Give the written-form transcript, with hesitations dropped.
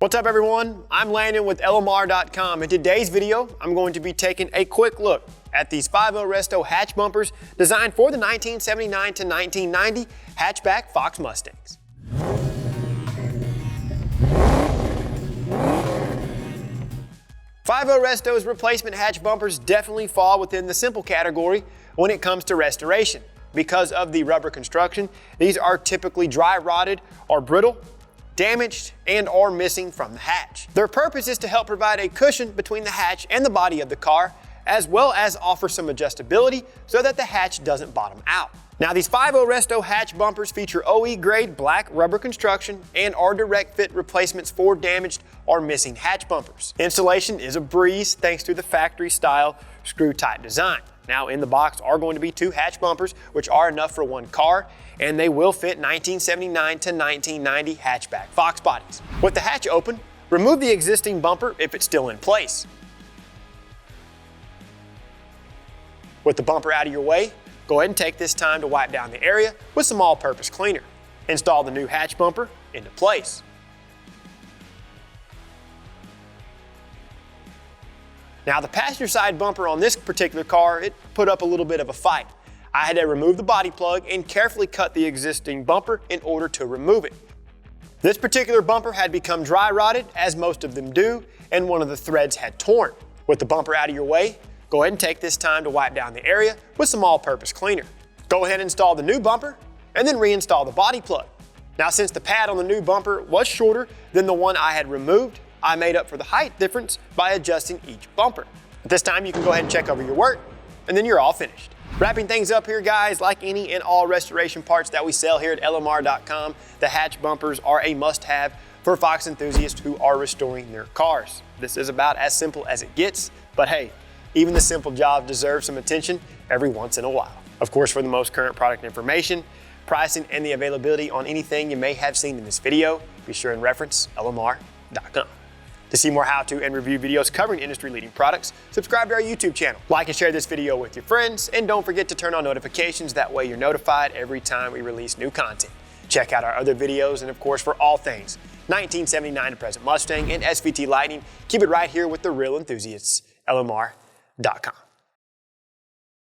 What's up everyone? I'm Landon with LMR.com. In today's video, I'm going to be taking a quick look at these 5.0 Resto hatch bumpers designed for the 1979 to 1990 hatchback Fox Mustangs. Resto's replacement hatch bumpers definitely fall within the simple category when it comes to restoration. Because of the rubber construction, these are typically dry rotted or brittle, damaged, and or missing from the hatch. Their purpose is to help provide a cushion between the hatch and the body of the car, as well as offer some adjustability so that the hatch doesn't bottom out. Now these 5.0 Resto hatch bumpers feature OE grade black rubber construction and are direct fit replacements for damaged or missing hatch bumpers. Installation is a breeze thanks to the factory style screw type design. Now in the box are going to be 2 hatch bumpers, which are enough for 1 car, and they will fit 1979 to 1990 hatchback Fox bodies. With the hatch open, remove the existing bumper if it's still in place. With the bumper out of your way, go ahead and take this time to wipe down the area with some all-purpose cleaner. Install the new hatch bumper into place. Now the passenger side bumper on this particular car, it put up a little bit of a fight. I had to remove the body plug and carefully cut the existing bumper in order to remove it. This particular bumper had become dry rotted, as most of them do, and one of the threads had torn. With the bumper out of your way, go ahead and take this time to wipe down the area with some all-purpose cleaner. Go ahead and install the new bumper and then reinstall the body plug. Now since the pad on the new bumper was shorter than the one I had removed, I made up for the height difference by adjusting each bumper. At this time you can go ahead and check over your work and then you're all finished. Wrapping things up here guys, like any and all restoration parts that we sell here at LMR.com, the hatch bumpers are a must-have for Fox enthusiasts who are restoring their cars. This is about as simple as it gets, but hey, even the simple job deserves some attention every once in a while. Of course, for the most current product information, pricing, and the availability on anything you may have seen in this video, be sure and reference LMR.com. To see more how-to and review videos covering industry-leading products, subscribe to our YouTube channel. Like and share this video with your friends, and don't forget to turn on notifications. That way you're notified every time we release new content. Check out our other videos, and of course, for all things 1979 to present Mustang and SVT Lightning, keep it right here with the real enthusiasts, LMR.com.